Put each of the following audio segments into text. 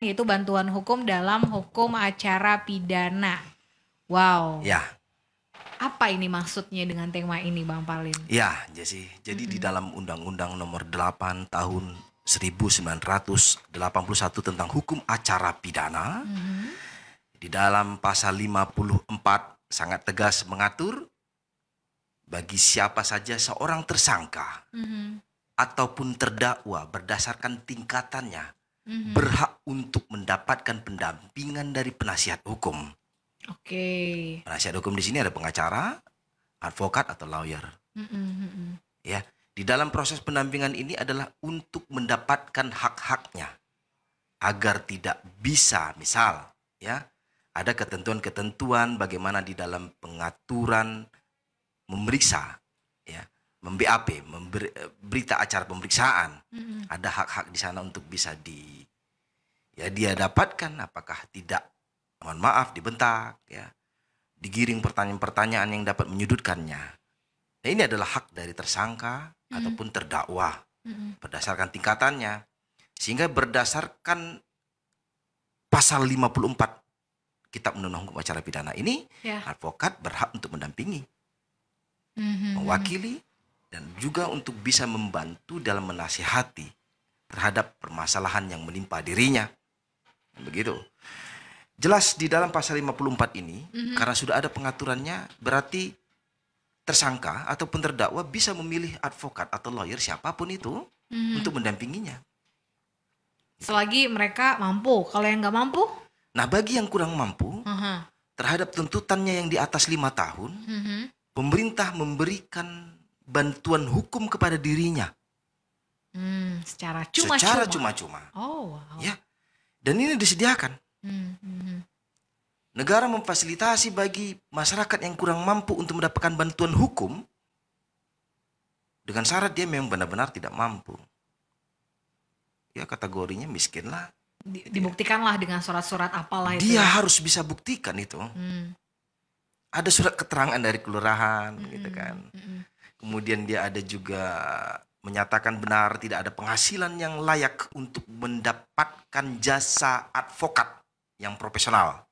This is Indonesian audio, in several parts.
yaitu bantuan hukum dalam hukum acara pidana. Wow. Ya. Apa ini maksudnya dengan tema ini, Bang Palin? Ya, Jesse. Jadi di dalam Undang-Undang Nomor 8 Tahun 1981 tentang hukum acara pidana, di dalam pasal 54 sangat tegas mengatur bagi siapa saja seorang tersangka ataupun terdakwa berdasarkan tingkatannya berhak untuk mendapatkan pendampingan dari penasihat hukum. Oke. Penasihat hukum di sini ada pengacara, advokat atau lawyer. Ya, di dalam proses pendampingan ini adalah untuk mendapatkan hak-haknya agar tidak bisa, misal, ya, ada ketentuan-ketentuan bagaimana di dalam pengaturan memeriksa, ya, BAP, berita acara pemeriksaan, ada hak-hak di sana untuk bisa dia dapatkan. Apakah tidak, mohon maaf, dibentak, ya, digiring pertanyaan-pertanyaan yang dapat menyudutkannya. Nah, ini adalah hak dari tersangka ataupun terdakwa berdasarkan tingkatannya, sehingga berdasarkan pasal 54 Kitab Undang-Undang Hukum Acara Pidana ini, advokat berhak untuk mendampingi, mewakili, dan juga untuk bisa membantu dalam menasihati terhadap permasalahan yang menimpa dirinya. Begitu. Jelas di dalam pasal 54 ini, karena sudah ada pengaturannya, berarti tersangka ataupun terdakwa bisa memilih advokat atau lawyer siapapun itu untuk mendampinginya. Selagi mereka mampu. Kalau yang nggak mampu? Nah, bagi yang kurang mampu, terhadap tuntutannya yang di atas 5 tahun, pemerintah memberikan bantuan hukum kepada dirinya. Secara cuma-cuma. Oh, wow. Ya. Dan ini disediakan. Negara memfasilitasi bagi masyarakat yang kurang mampu untuk mendapatkan bantuan hukum dengan syarat dia memang benar-benar tidak mampu. Ya, kategorinya miskin lah. Dibuktikanlah dengan surat-surat apalah itu. Dia harus bisa buktikan itu. Ada surat keterangan dari kelurahan, gitu kan. Kemudian dia ada juga menyatakan benar tidak ada penghasilan yang layak untuk mendapatkan jasa advokat yang profesional.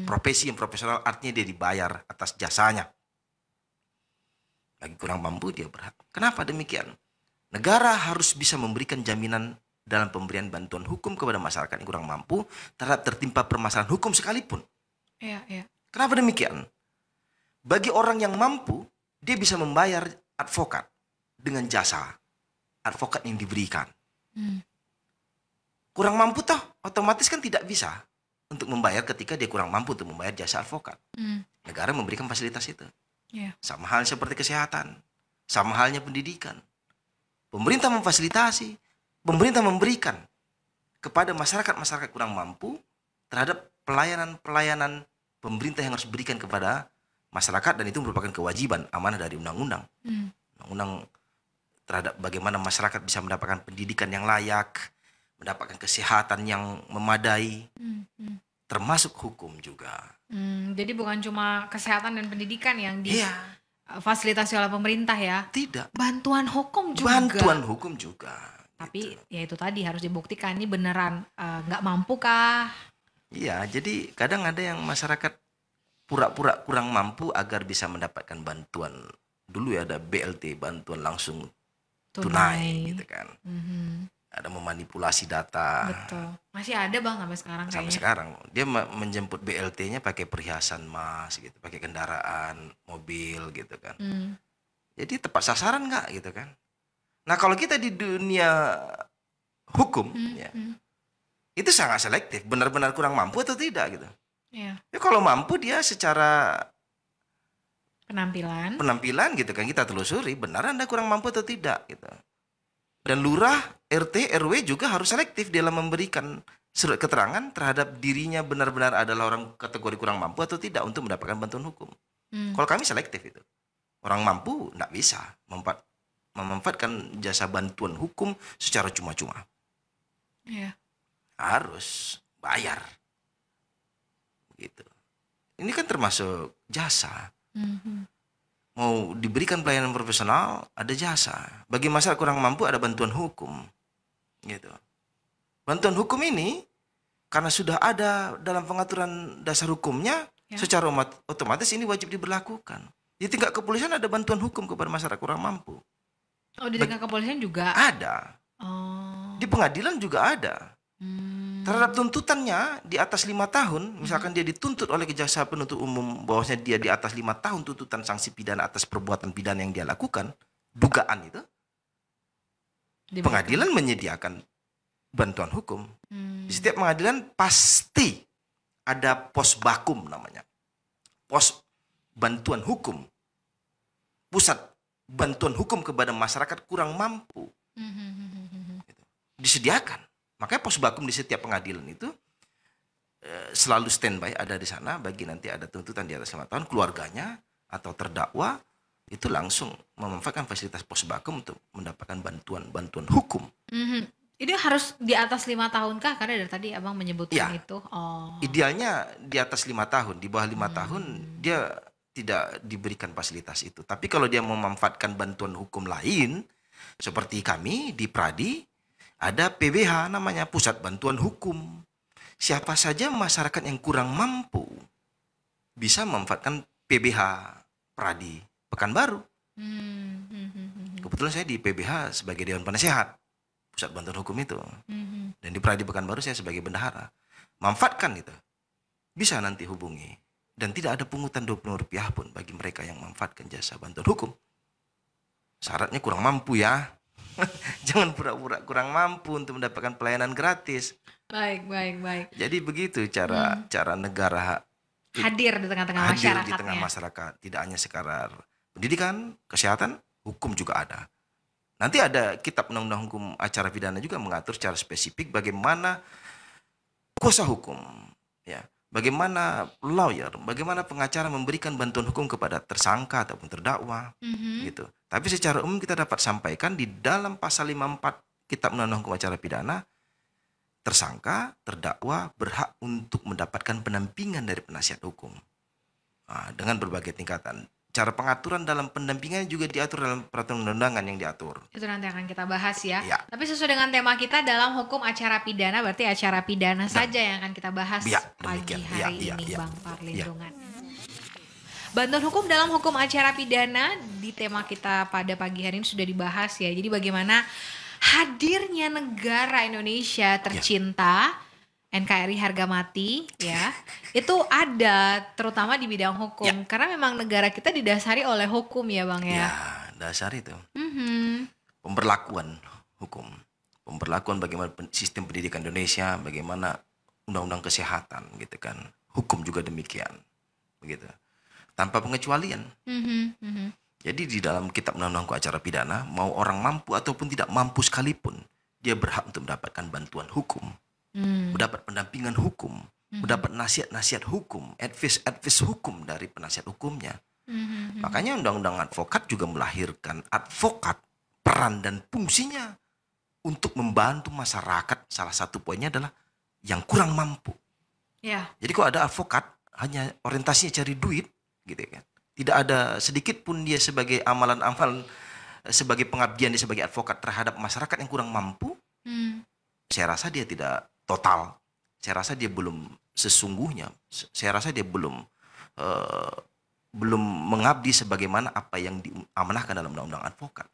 Profesi yang profesional artinya dia dibayar atas jasanya. Bagi kurang mampu dia berhak. Kenapa demikian? Negara harus bisa memberikan jaminan dalam pemberian bantuan hukum kepada masyarakat yang kurang mampu terhadap tertimpa permasalahan hukum sekalipun. Kenapa demikian? Bagi orang yang mampu, dia bisa membayar advokat dengan jasa advokat yang diberikan. Kurang mampu toh, otomatis kan tidak bisa untuk membayar ketika dia kurang mampu untuk membayar jasa advokat. Negara memberikan fasilitas itu. Sama halnya seperti kesehatan, sama halnya pendidikan. Pemerintah memfasilitasi, pemerintah memberikan kepada masyarakat kurang mampu terhadap pelayanan-pelayanan pemerintah yang harus diberikan kepada masyarakat, dan itu merupakan kewajiban amanah dari undang-undang. Undang-undang terhadap bagaimana masyarakat bisa mendapatkan pendidikan yang layak, mendapatkan kesehatan yang memadai, termasuk hukum juga. Jadi bukan cuma kesehatan dan pendidikan yang difasilitasi oleh pemerintah ya? Tidak. Bantuan hukum juga. Bantuan hukum juga. Tapi ya itu tadi harus dibuktikan ini beneran nggak mampu kah? Iya, jadi kadang ada yang masyarakat pura-pura kurang mampu agar bisa mendapatkan bantuan. Dulu ya ada BLT, bantuan langsung tunai gitu kan. Ada memanipulasi data. Betul. Masih ada Bang sampai sekarang kayaknya. Sampai sekarang. Dia menjemput BLT-nya pakai perhiasan emas gitu, pakai kendaraan, mobil gitu kan. Jadi tepat sasaran nggak gitu kan. Nah, kalau kita di dunia hukum ya, itu sangat selektif, benar-benar kurang mampu atau tidak gitu. Ya, kalau mampu dia secara penampilan gitu kan, kita telusuri benar Anda kurang mampu atau tidak gitu. Dan lurah, RT, RW juga harus selektif dalam memberikan surat keterangan terhadap dirinya benar-benar adalah orang kategori kurang mampu atau tidak untuk mendapatkan bantuan hukum. Kalau kami selektif itu. Orang mampu tidak bisa memanfaatkan jasa bantuan hukum secara cuma-cuma. Harus bayar. Gitu. Ini kan termasuk jasa. Mau diberikan pelayanan profesional, ada jasa. Bagi masyarakat kurang mampu ada bantuan hukum. Gitu. Bantuan hukum ini karena sudah ada dalam pengaturan dasar hukumnya, secara otomatis ini wajib diberlakukan. Di tingkat kepolisian ada bantuan hukum kepada masyarakat kurang mampu. Oh, di tingkat kepolisian juga? Ada. Di pengadilan juga ada. Terhadap tuntutannya di atas 5 tahun, misalkan dia dituntut oleh jaksa penuntut umum bahwasanya dia di atas 5 tahun tuntutan sanksi pidana atas perbuatan pidana yang dia lakukan, dugaan itu, pengadilan menyediakan bantuan hukum. Di setiap pengadilan pasti ada pos bakum namanya. Pos bantuan hukum. Pusat bantuan hukum kepada masyarakat kurang mampu. Disediakan. Makanya pos bakum di setiap pengadilan itu selalu standby ada di sana bagi nanti ada tuntutan di atas 5 tahun, keluarganya atau terdakwa itu langsung memanfaatkan fasilitas pos bakum untuk mendapatkan bantuan hukum. Itu harus di atas 5 tahun kah? Karena dari tadi abang menyebutkan itu. Idealnya di atas 5 tahun, di bawah 5 tahun dia tidak diberikan fasilitas itu. Tapi kalau dia memanfaatkan bantuan hukum lain, seperti kami di Pradi, ada PBH namanya Pusat Bantuan Hukum. Siapa saja masyarakat yang kurang mampu bisa memanfaatkan PBH Pradi Pekanbaru. Kebetulan saya di PBH sebagai Dewan Penasehat Pusat Bantuan Hukum itu. Dan di Pradi Pekanbaru saya sebagai bendahara. Manfaatkan itu. Bisa nanti hubungi. Dan tidak ada pungutan Rp20 pun bagi mereka yang memanfaatkan jasa bantuan hukum. Syaratnya kurang mampu ya. Jangan pura-pura kurang mampu untuk mendapatkan pelayanan gratis. Baik. Jadi begitu cara negara hadir di tengah-tengah masyarakat. Di tengah masyarakat. Tidak hanya sekadar pendidikan, kesehatan, hukum juga ada. Nanti ada kitab undang-undang hukum acara pidana juga mengatur secara spesifik bagaimana kuasa hukum, ya, bagaimana lawyer, bagaimana pengacara memberikan bantuan hukum kepada tersangka ataupun terdakwa, gitu. Tapi secara umum kita dapat sampaikan di dalam pasal 54 kitab undang-undang hukum acara pidana, tersangka, terdakwa berhak untuk mendapatkan pendampingan dari penasihat hukum dengan berbagai tingkatan. Cara pengaturan dalam pendampingan juga diatur dalam peraturan undangan yang diatur. Itu nanti akan kita bahas ya. Tapi sesuai dengan tema kita dalam hukum acara pidana, berarti acara pidana saja yang akan kita bahas pagi hari ini, Bang Parlindungan. Bantuan hukum dalam hukum acara pidana di tema kita pada pagi hari ini sudah dibahas ya. Jadi bagaimana hadirnya negara Indonesia tercinta, NKRI harga mati ya, itu ada terutama di bidang hukum karena memang negara kita didasari oleh hukum ya Bang ya. Dasar itu pemberlakuan hukum, pemberlakuan bagaimana sistem pendidikan Indonesia, bagaimana undang-undang kesehatan gitu kan, hukum juga demikian begitu, tanpa pengecualian. Jadi di dalam kitab undang-undang hukum acara pidana, mau orang mampu ataupun tidak mampu sekalipun, dia berhak untuk mendapatkan bantuan hukum. Mendapat pendampingan hukum, mendapat nasihat-nasihat hukum, advice hukum dari penasihat hukumnya. Makanya undang-undang advokat juga melahirkan advokat, peran dan fungsinya untuk membantu masyarakat. Salah satu poinnya adalah yang kurang mampu. Jadi kalau ada advokat hanya orientasinya cari duit, gitu kan. Tidak ada sedikit pun dia sebagai amalan-amalan, sebagai pengabdian dia sebagai advokat terhadap masyarakat yang kurang mampu. Saya rasa dia tidak total. Saya rasa dia belum sesungguhnya. Saya rasa dia belum mengabdi sebagaimana apa yang diamanahkan dalam undang-undang advokat.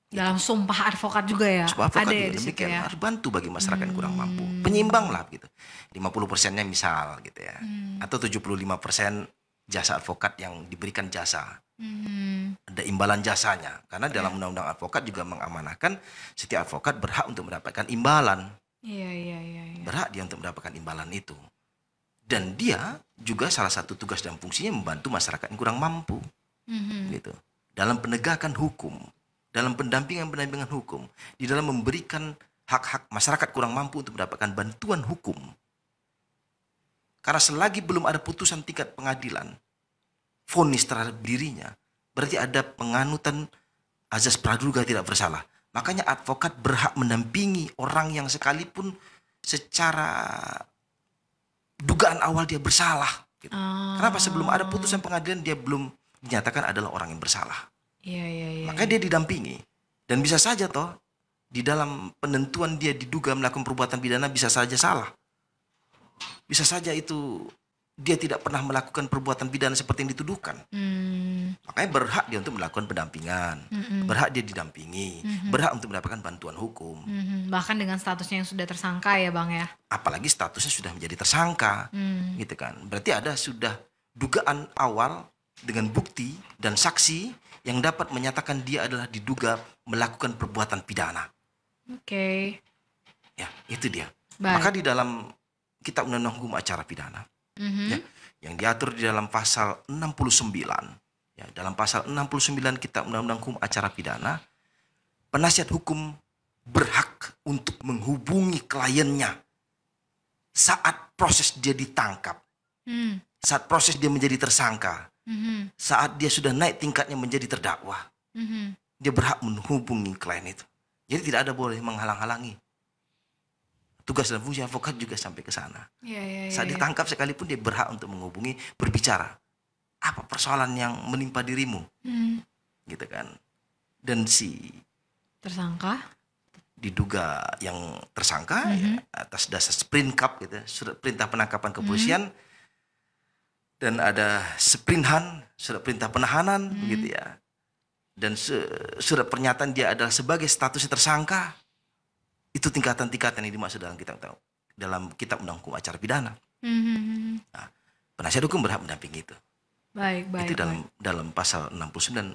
Dalam sumpah advokat juga ya. Sumpah advokat ada juga demikian. Harus bantu bagi masyarakat yang kurang mampu. Penyeimbang lah gitu. 50%-nya misal gitu ya. Atau 75% jasa advokat yang diberikan jasa. Ada imbalan jasanya. Karena dalam undang-undang advokat juga mengamanahkan setiap advokat berhak untuk mendapatkan imbalan. Berhak dia untuk mendapatkan imbalan itu. Dan dia juga salah satu tugas dan fungsinya membantu masyarakat yang kurang mampu. Gitu. Dalam penegakan hukum, dalam pendampingan hukum, di dalam memberikan hak-hak masyarakat kurang mampu untuk mendapatkan bantuan hukum. Karena selagi belum ada putusan tingkat pengadilan, vonis terhadap dirinya, berarti ada penganutan azas praduga tidak bersalah. Makanya advokat berhak mendampingi orang yang sekalipun secara dugaan awal dia bersalah. Gitu. Kenapa sebelum ada putusan pengadilan dia belum dinyatakan adalah orang yang bersalah. Makanya dia didampingi. Dan bisa saja toh di dalam penentuan dia diduga melakukan perbuatan pidana bisa saja salah. bisa saja itu dia tidak pernah melakukan perbuatan pidana seperti yang dituduhkan. Makanya berhak dia untuk melakukan pendampingan, berhak dia didampingi, berhak untuk mendapatkan bantuan hukum. Bahkan dengan statusnya yang sudah tersangka ya Bang ya. Apalagi statusnya sudah menjadi tersangka, gitu kan. Berarti ada sudah dugaan awal dengan bukti dan saksi yang dapat menyatakan dia adalah diduga melakukan perbuatan pidana. Oke. Ya, itu dia. Baik. Maka di dalam Kitab Undang-Undang Hukum Acara Pidana, ya, yang diatur di dalam pasal 69, ya, dalam pasal 69 Kitab Undang-Undang Hukum Acara Pidana, penasihat hukum berhak untuk menghubungi kliennya saat proses dia ditangkap, saat proses dia menjadi tersangka, saat dia sudah naik tingkatnya menjadi terdakwa. Dia berhak menghubungi klien itu. Jadi tidak ada boleh menghalang-halangi. Tugas dan fungsi advokat juga sampai ke sana. Saat ditangkap sekalipun dia berhak untuk menghubungi, berbicara. Apa persoalan yang menimpa dirimu? Gitu kan. Dan si tersangka diduga yang tersangka ya, atas dasar sprintcap gitu, surat perintah penangkapan kepolisian, dan ada sprinhan, surat perintah penahanan begitu ya. Dan surat pernyataan dia adalah sebagai statusnya tersangka. Itu tingkatan-tingkatan yang dimaksud dalam Kitab Undang Hukum Acara Pidana. Nah, penasihat hukum berhak mendampingi itu. Baik. Itu dalam pasal 69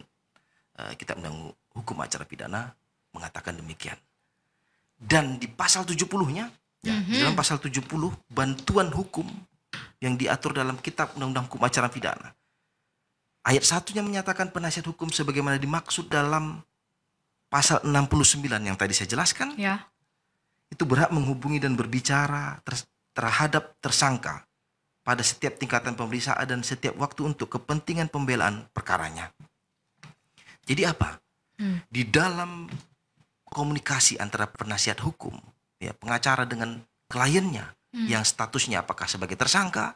Kitab Undang Hukum Acara Pidana mengatakan demikian. Dan di pasal 70-nya, ya, di dalam pasal 70 bantuan hukum yang diatur dalam Kitab Undang-Undang Hukum Acara Pidana, ayat 1-nya menyatakan penasihat hukum sebagaimana dimaksud dalam pasal 69 yang tadi saya jelaskan. Ya. Itu berhak menghubungi dan berbicara terhadap tersangka pada setiap tingkatan pemeriksaan dan setiap waktu untuk kepentingan pembelaan perkaranya. Jadi apa? Di dalam komunikasi antara penasihat hukum, ya, pengacara dengan kliennya, yang statusnya apakah sebagai tersangka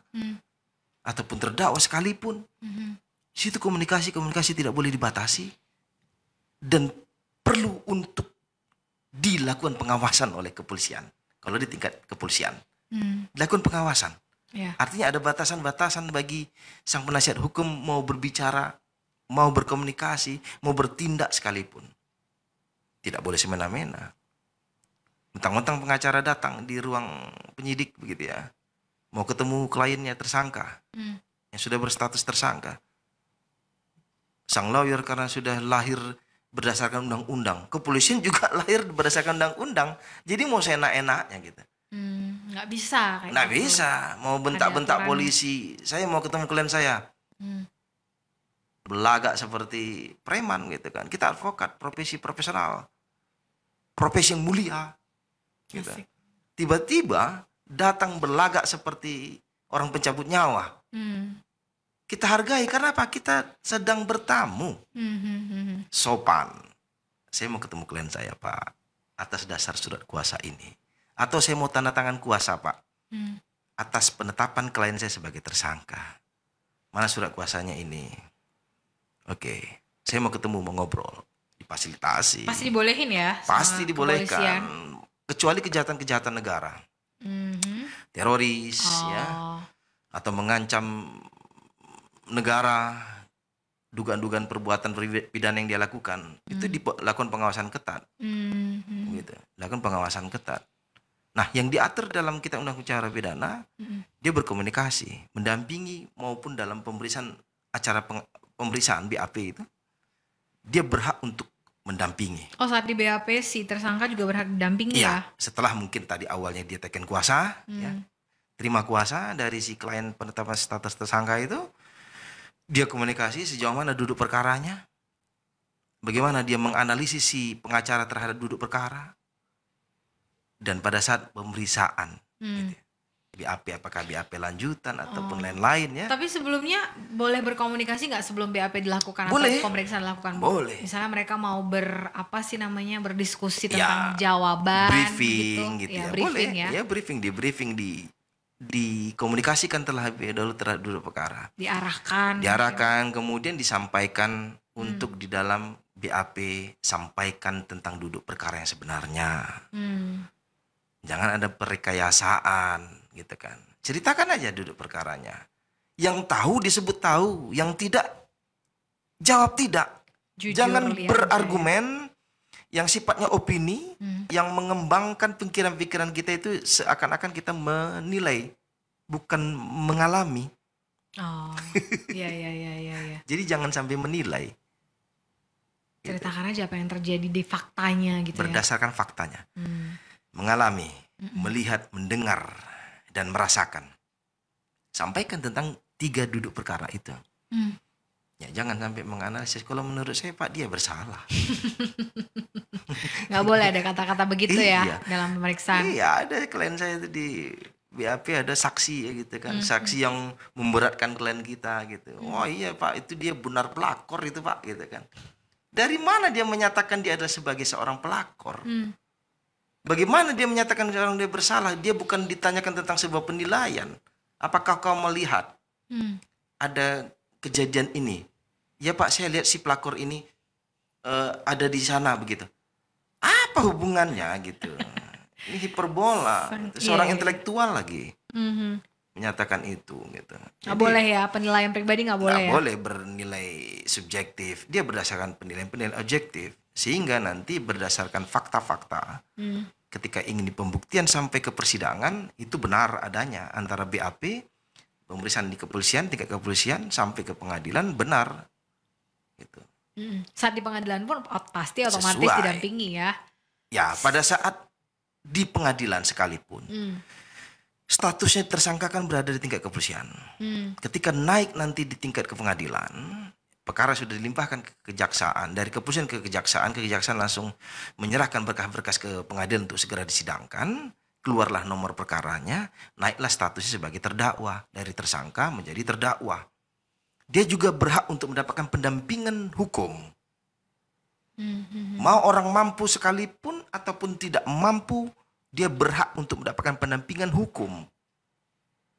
ataupun terdakwa sekalipun, situ komunikasi tidak boleh dibatasi dan perlu untuk dilakukan pengawasan oleh kepolisian. Kalau di tingkat kepolisian, dilakukan pengawasan. Artinya ada batasan-batasan bagi sang penasihat hukum mau berbicara, mau berkomunikasi, mau bertindak sekalipun. Tidak boleh semena-mena. Mentang-mentang pengacara datang di ruang penyidik begitu ya, mau ketemu kliennya tersangka, yang sudah berstatus tersangka. Sang lawyer karena sudah lahir berdasarkan undang-undang, kepolisian juga lahir berdasarkan undang-undang. Jadi mau seenak-enaknya gitu. Nggak bisa. Nggak bisa. Mau bentak-bentak polisi. Saya mau ketemu klien saya. Belagak seperti preman gitu kan. Kita advokat, profesi profesional, profesi yang mulia. Gitu. Tiba-tiba datang berlagak seperti orang pencabut nyawa. Kita hargai karena apa? Kita sedang bertamu. Sopan. Saya mau ketemu klien saya, Pak, atas dasar surat kuasa ini. Atau saya mau tanda tangan kuasa, Pak, atas penetapan klien saya sebagai tersangka. Mana surat kuasanya ini? Oke, saya mau ketemu, mau ngobrol. Difasilitasi. Pasti dibolehin ya? Pasti dibolehkan. Kecuali kejahatan-kejahatan negara. Teroris, ya. Atau mengancam negara, dugaan-dugaan perbuatan pidana yang dia lakukan, itu dilakukan pengawasan ketat. Gitu. Dilakukan pengawasan ketat. Nah, yang diatur dalam Kitab Undang-Undang Acara Pidana, dia berkomunikasi, mendampingi maupun dalam pemeriksaan pemeriksaan BAP itu, dia berhak untuk mendampingi. Oh, saat di BAP si tersangka juga berhak didampingi ya? Setelah mungkin tadi awalnya dia teken kuasa, ya, terima kuasa dari si klien penetapan status tersangka itu, dia komunikasi sejauh mana duduk perkaranya, bagaimana dia menganalisis si pengacara terhadap duduk perkara, dan pada saat pemeriksaan, gitu. BAP apakah BAP lanjutan ataupun lain-lain ya. Tapi sebelumnya boleh berkomunikasi nggak sebelum BAP dilakukan boleh. atau pemeriksaan dilakukan? Boleh. Misalnya mereka mau berdiskusi tentang jawaban, briefing gitu ya. Briefing boleh. Ya briefing dikomunikasikan terlebih dahulu terhadap duduk perkara. Diarahkan, kemudian disampaikan untuk di dalam BAP sampaikan tentang duduk perkara yang sebenarnya. Jangan ada perrekayasaan gitu kan. Ceritakan aja duduk perkaranya. Yang tahu disebut tahu, yang tidak jawab tidak. Jujur, jangan berargumen yang sifatnya opini, yang mengembangkan pikiran-pikiran kita itu seakan-akan kita menilai, bukan mengalami. Oh, iya. Jadi jangan sampai menilai. Ceritakan aja apa yang terjadi di faktanya gitu. Berdasarkan faktanya. Mengalami, melihat, mendengar, dan merasakan. Sampaikan tentang 3 duduk perkara itu. Ya, jangan sampai menganalisis. Kalau menurut saya Pak, dia bersalah. Nggak boleh ada kata-kata begitu ya dalam pemeriksaan. Iya, ada klien saya itu di BAP ada saksi ya gitu kan. Saksi yang memberatkan klien kita gitu. Oh iya Pak, itu dia benar pelakor itu Pak gitu kan. Dari mana dia menyatakan dia adalah sebagai seorang pelakor? Bagaimana dia menyatakan seorang dia bersalah? Dia bukan ditanyakan tentang sebuah penilaian. Apakah kau melihat ada kejadian ini? Ya Pak, saya lihat si pelakor ini ada di sana begitu. Apa hubungannya gitu? Ini hiperbola. Seorang intelektual lagi menyatakan itu gitu. Nggak boleh ya, penilaian pribadi nggak boleh. Nggak boleh bernilai subjektif. Dia berdasarkan penilaian objektif. Sehingga nanti berdasarkan fakta-fakta. Ketika ingin di pembuktian sampai ke persidangan, itu benar adanya antara BAP, pemeriksaan di kepolisian, tingkat kepolisian sampai ke pengadilan benar. Gitu. Saat di pengadilan pun pasti otomatis didampingi ya. Ya, pada saat di pengadilan sekalipun, statusnya tersangka kan berada di tingkat kepolisian. Ketika naik nanti di tingkat ke pengadilan, perkara sudah dilimpahkan ke kejaksaan, dari kepolisian ke kejaksaan langsung menyerahkan berkas-berkas ke pengadilan untuk segera disidangkan, keluarlah nomor perkaranya, naiklah statusnya sebagai terdakwa, dari tersangka menjadi terdakwa. Dia juga berhak untuk mendapatkan pendampingan hukum. Mau orang mampu sekalipun ataupun tidak mampu, dia berhak untuk mendapatkan pendampingan hukum.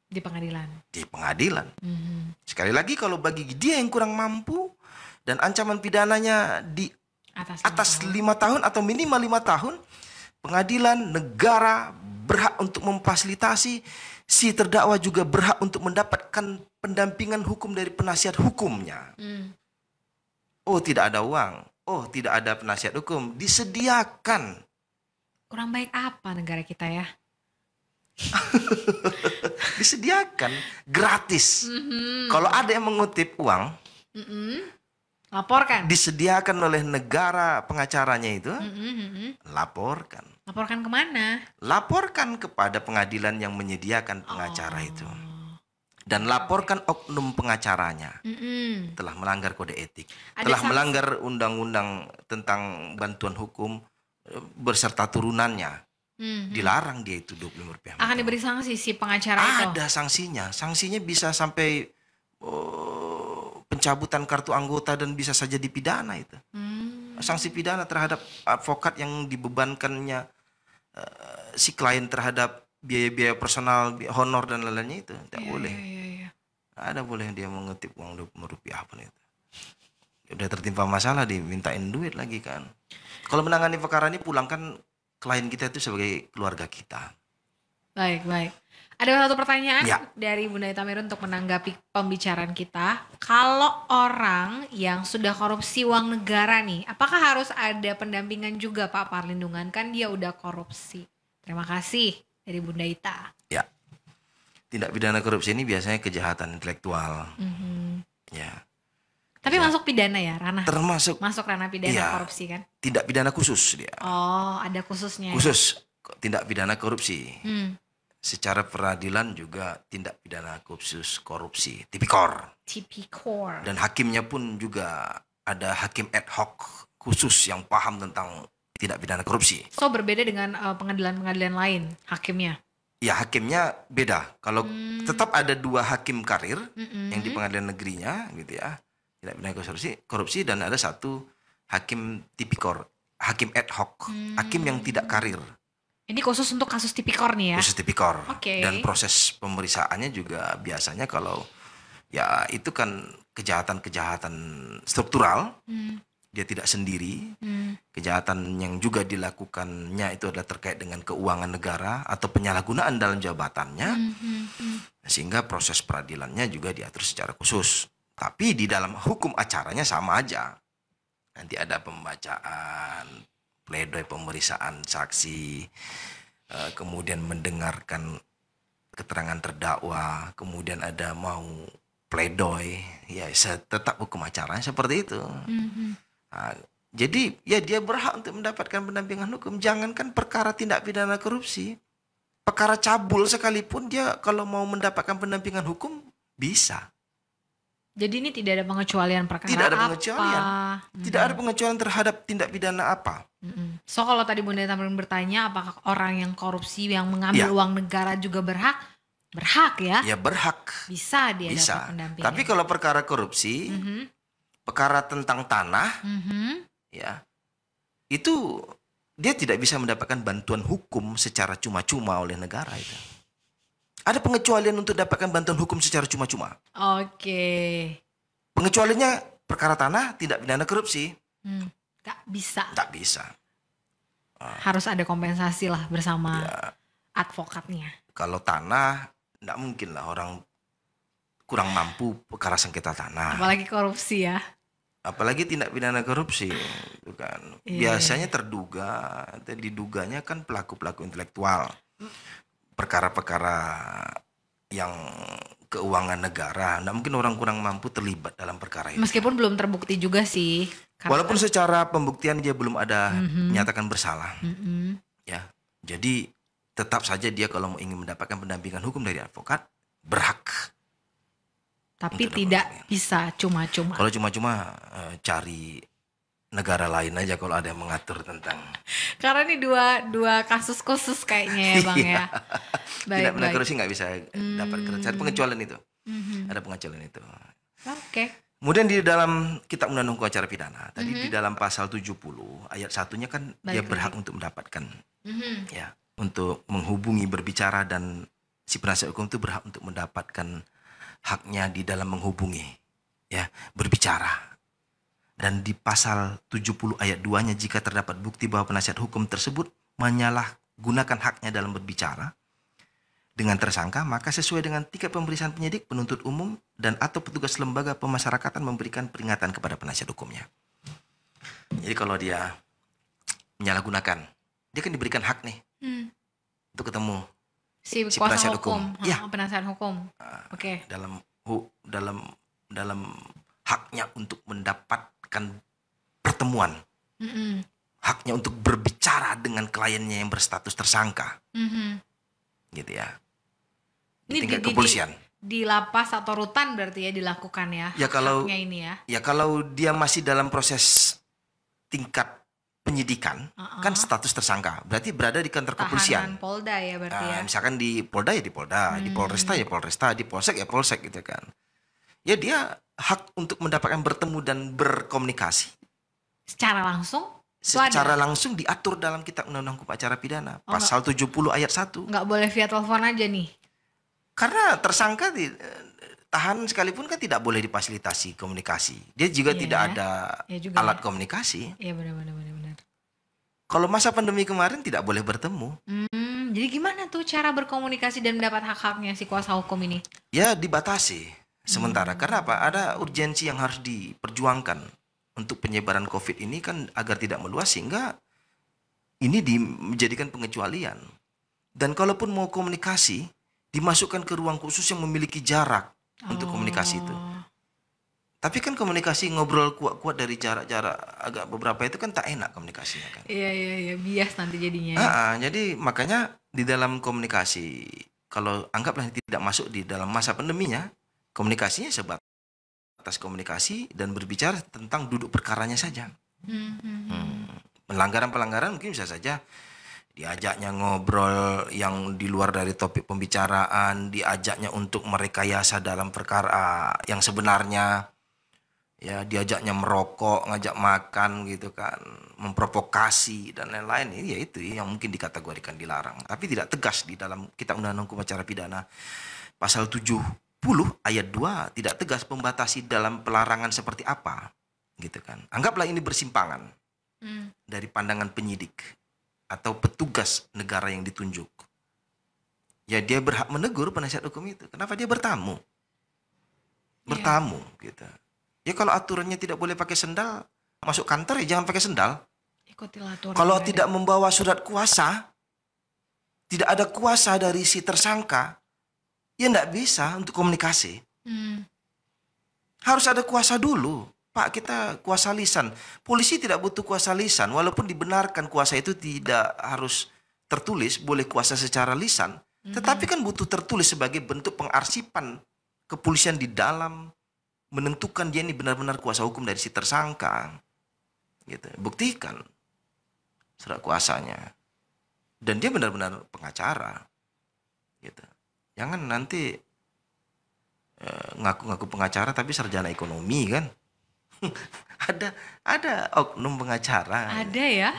Di pengadilan. Di pengadilan. Sekali lagi, kalau bagi dia yang kurang mampu dan ancaman pidananya di atas 5 tahun atau minimal 5 tahun, pengadilan negara berhak untuk memfasilitasi, si terdakwa juga berhak untuk mendapatkan pendampingan hukum dari penasihat hukumnya. Oh, tidak ada uang. Oh, tidak ada penasihat hukum. Disediakan. Kurang baik apa negara kita ya? Disediakan gratis. Kalau ada yang mengutip uang, laporkan. Disediakan oleh negara pengacaranya itu, laporkan. Laporkan kemana? Laporkan kepada pengadilan yang menyediakan pengacara itu. Dan laporkan oknum pengacaranya telah melanggar kode etik, telah melanggar undang-undang tentang bantuan hukum berserta turunannya. Dilarang dia itu Rp25. Akan diberi sanksi si pengacara itu? Ada sanksinya. Sanksinya bisa sampai pencabutan kartu anggota dan bisa saja dipidana itu. Sanksi pidana terhadap advokat yang dibebankannya si klien terhadap biaya-biaya personal, honor dan lain-lainnya itu tidak boleh. Ada boleh dia mengutip uang Rp20 pun itu. Udah tertimpa masalah dimintain duit lagi kan. Kalau menangani perkara ini, pulangkan klien kita itu sebagai keluarga kita. Baik. Ada satu pertanyaan dari Bunda Itamirun untuk menanggapi pembicaraan kita. Kalau orang yang sudah korupsi uang negara nih, apakah harus ada pendampingan juga Pak Perlindungan? Kan dia udah korupsi. Terima kasih dari Bunda Ita. Ya, tindak pidana korupsi ini biasanya kejahatan intelektual. Ya. Tapi masuk pidana ya, ranah. Masuk ranah pidana korupsi kan? Tindak pidana khusus dia. Oh, ada khususnya. Khusus tindak pidana korupsi. Secara peradilan juga tindak pidana khusus korupsi, tipikor. Dan hakimnya pun juga ada hakim ad hoc khusus yang paham tentang tindak pidana korupsi. So berbeda dengan pengadilan-pengadilan lain hakimnya? Ya, hakimnya beda. Kalau tetap ada 2 hakim karir yang di pengadilan negerinya gitu ya. Tidak pidana korupsi dan ada 1 hakim tipikor, hakim ad hoc, hakim yang tidak karir. Ini khusus untuk kasus tipikor nih ya? Khusus tipikor. Okay. Dan proses pemeriksaannya juga biasanya kalau ya itu kan kejahatan-kejahatan struktural, dia tidak sendiri. Kejahatan yang juga dilakukannya itu adalah terkait dengan keuangan negara atau penyalahgunaan dalam jabatannya. Sehingga proses peradilannya juga diatur secara khusus. Tapi di dalam hukum acaranya sama aja. Nanti ada pembacaan, pledoi, pemeriksaan saksi, kemudian mendengarkan keterangan terdakwa, kemudian ada mau pledoi, ya tetap hukum acaranya seperti itu. Nah, jadi ya dia berhak untuk mendapatkan pendampingan hukum. Jangankan perkara tindak pidana korupsi, perkara cabul sekalipun dia kalau mau mendapatkan pendampingan hukum bisa. Jadi ini tidak ada pengecualian perkara tidak ada pengecualian. Tidak ada pengecualian terhadap tindak pidana apa. So kalau tadi Bunda Tamrin bertanya apakah orang yang korupsi yang mengambil uang negara juga berhak? Berhak ya? Ya berhak. Bisa dia dapat pendampingan. Tapi kalau perkara korupsi, perkara tentang tanah, ya itu dia tidak bisa mendapatkan bantuan hukum secara cuma-cuma oleh negara itu. Ada pengecualian untuk dapatkan bantuan hukum secara cuma-cuma. Oke. Pengecualiannya perkara tanah, tindak pidana korupsi. Gak bisa. Tak bisa. Harus ada kompensasi lah bersama advokatnya. Kalau tanah, tidak mungkin lah orang kurang mampu perkara sengketa tanah. Apalagi korupsi ya. Apalagi tindak pidana korupsi. Bukan. Biasanya terduga, diduganya kan pelaku-pelaku intelektual. Perkara-perkara yang keuangan negara, nah mungkin orang kurang mampu terlibat dalam perkara itu. Meskipun belum terbukti juga sih. Walaupun secara pembuktian dia belum ada menyatakan bersalah. Ya, jadi tetap saja dia kalau ingin mendapatkan pendampingan hukum dari advokat berhak. Tapi tidak bisa cuma-cuma. Kalau cuma-cuma cari negara lain aja kalau ada yang mengatur tentang. Karena ini dua kasus khusus kayaknya ya Bang ya. Tidak pidana korupsi nggak bisa dapat kerja. Ada pengecualian itu. Ada pengecualian itu. Oke. Kemudian di dalam Kitab Undang-Undang Hukum Acara Pidana, tadi di dalam pasal 70 ayat 1-nya kan dia berhak untuk mendapatkan ya, untuk menghubungi, berbicara, dan si penasihat hukum itu berhak untuk mendapatkan haknya di dalam menghubungi, ya, berbicara. Dan di pasal 70 ayat 2-nya jika terdapat bukti bahwa penasihat hukum tersebut menyalahgunakan haknya dalam berbicara dengan tersangka, maka sesuai dengan tiket pemeriksaan penyidik, penuntut umum, dan atau petugas lembaga pemasyarakatan memberikan peringatan kepada penasihat hukumnya. Jadi kalau dia menyalahgunakan, dia kan diberikan hak nih untuk ketemu si penasihat hukum. Ya. Penasihat hukum. Oke. Dalam haknya untuk mendapatkan pertemuan, haknya untuk berbicara dengan kliennya yang berstatus tersangka, gitu ya. Di tingkat kepolisian. Di lapas atau rutan berarti ya dilakukan ya. Ya kalau haknya ini ya. Ya kalau dia masih dalam proses tingkat penyidikan, kan status tersangka, berarti berada di kantor kepolisian. Tahanan Polda ya berarti ya. Misalkan di Polda ya di Polda, di Polresta ya Polresta, di Polsek ya Polsek gitu kan. Ya dia hak untuk mendapatkan bertemu dan berkomunikasi secara langsung. Secara langsung diatur dalam Kitab Undang-Undang Hukum Acara Pidana, pasal 70 ayat 1. Nggak boleh via telepon aja nih. Karena tersangka tahanan sekalipun kan tidak boleh difasilitasi komunikasi. Dia juga tidak ada alat komunikasi. Iya benar. Kalau masa pandemi kemarin tidak boleh bertemu. Jadi gimana tuh cara berkomunikasi dan mendapat hak-haknya si kuasa hukum ini? Ya dibatasi sementara. Karena apa? Ada urgensi yang harus diperjuangkan untuk penyebaran COVID ini kan agar tidak meluas, sehingga ini dijadikan pengecualian. Dan kalaupun mau komunikasi, dimasukkan ke ruang khusus yang memiliki jarak untuk komunikasi itu. Tapi kan komunikasi ngobrol kuat-kuat dari jarak-jarak agak beberapa itu kan tak enak komunikasinya kan. Iya, bias nanti jadinya. Jadi makanya di dalam komunikasi, kalau anggaplah tidak masuk di dalam masa pandeminya, komunikasinya sebatas komunikasi dan berbicara tentang duduk perkaranya saja. Pelanggaran-pelanggaran mungkin bisa saja diajaknya ngobrol yang di luar dari topik pembicaraan, diajaknya untuk merekayasa dalam perkara yang sebenarnya, ya diajaknya merokok, ngajak makan gitu kan, memprovokasi dan lain-lain. Ini ya itu yang mungkin dikategorikan dilarang, tapi tidak tegas di dalam Kitab Undang-Undang Hukum Acara Pidana pasal 70 ayat 2 tidak tegas membatasi dalam pelarangan seperti apa. gitu kan. Anggaplah ini bersimpangan dari pandangan penyidik atau petugas negara yang ditunjuk. Ya dia berhak menegur penasihat hukum itu. Kenapa dia bertamu? Bertamu gitu. Ya kalau aturannya tidak boleh pakai sendal, masuk kantor ya jangan pakai sendal. Ikutilah aturan. Kalau tidak membawa surat kuasa, tidak ada kuasa dari si tersangka, ya enggak bisa untuk komunikasi. Harus ada kuasa dulu. Pak, kita kuasa lisan. Polisi tidak butuh kuasa lisan. Walaupun dibenarkan kuasa itu tidak harus tertulis, boleh kuasa secara lisan. Tetapi kan butuh tertulis sebagai bentuk pengarsipan kepolisian di dalam menentukan dia ini benar-benar kuasa hukum dari si tersangka. Gitu. Buktikan surat kuasanya. Dan dia benar-benar pengacara. Gitu. Jangan nanti ngaku-ngaku pengacara tapi sarjana ekonomi kan. ada oknum pengacara. Ada ya?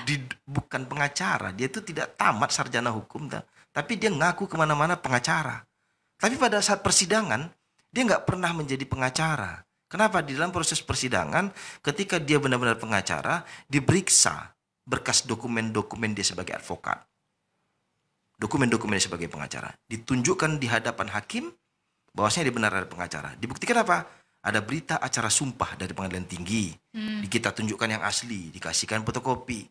Bukan pengacara, dia itu tidak tamat sarjana hukum, tapi dia ngaku kemana-mana pengacara. Tapi pada saat persidangan dia nggak pernah menjadi pengacara. Kenapa? Di dalam proses persidangan, ketika dia benar-benar pengacara, diperiksa berkas dokumen-dokumen dia sebagai advokat, dokumen-dokumen dia sebagai pengacara, ditunjukkan di hadapan hakim bahwasanya dia benar ada pengacara. Dibuktikan apa? Ada berita acara sumpah dari pengadilan tinggi. Kita tunjukkan yang asli, dikasihkan fotokopi.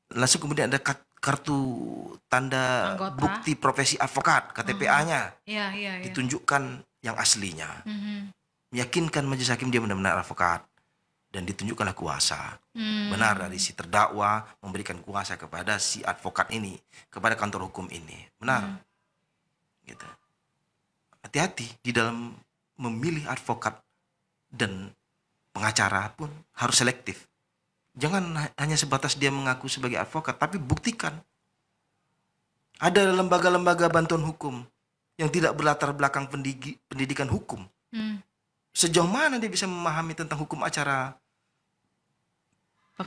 Langsung kemudian ada kartu tanda anggota, bukti profesi advokat, KTPA-nya. Iya. Ditunjukkan yang aslinya. Meyakinkan majelis hakim dia benar-benar advokat. Dan ditunjukkanlah kuasa. Benar dari si terdakwa memberikan kuasa kepada si advokat ini, kepada kantor hukum ini. Benar. Gitu. Hati-hati di dalam memilih advokat dan pengacara pun harus selektif. Jangan hanya sebatas dia mengaku sebagai advokat, tapi buktikan. Ada lembaga-lembaga bantuan hukum yang tidak berlatar belakang pendidikan hukum. Sejauh mana dia bisa memahami tentang hukum acara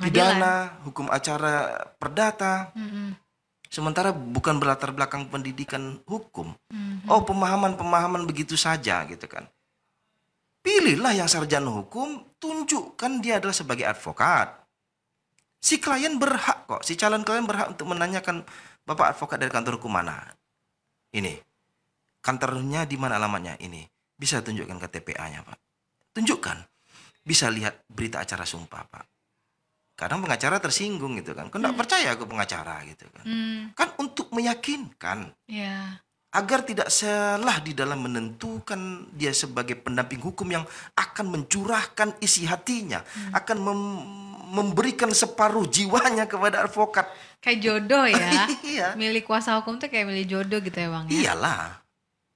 pidana, hukum acara perdata, sementara bukan berlatar belakang pendidikan hukum. Oh, pemahaman-pemahaman begitu saja gitu kan. Pilihlah yang sarjana hukum, tunjukkan dia adalah sebagai advokat. Si klien berhak kok, si calon klien berhak untuk menanyakan, Bapak advokat dari kantor hukum mana? Ini, kantornya di mana alamatnya? Ini, bisa tunjukkan KTPA-nya Pak. Tunjukkan, bisa lihat berita acara sumpah Pak. Kadang pengacara tersinggung gitu kan, kok nggak percaya aku pengacara gitu kan. Kan untuk meyakinkan. Agar tidak salah di dalam menentukan dia sebagai pendamping hukum yang akan mencurahkan isi hatinya, akan memberikan separuh jiwanya kepada advokat. Kayak jodoh ya. Iya. Milih kuasa hukum tuh kayak milih jodoh gitu ya Bang. Iyalah.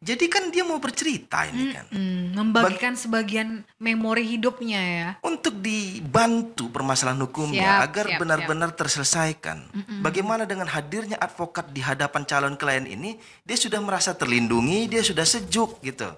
Jadi kan dia mau bercerita ini kan. Membagikan sebagian memori hidupnya ya. Untuk dibantu permasalahan hukumnya agar benar-benar terselesaikan. Bagaimana dengan hadirnya advokat di hadapan calon klien ini, dia sudah merasa terlindungi, dia sudah sejuk gitu.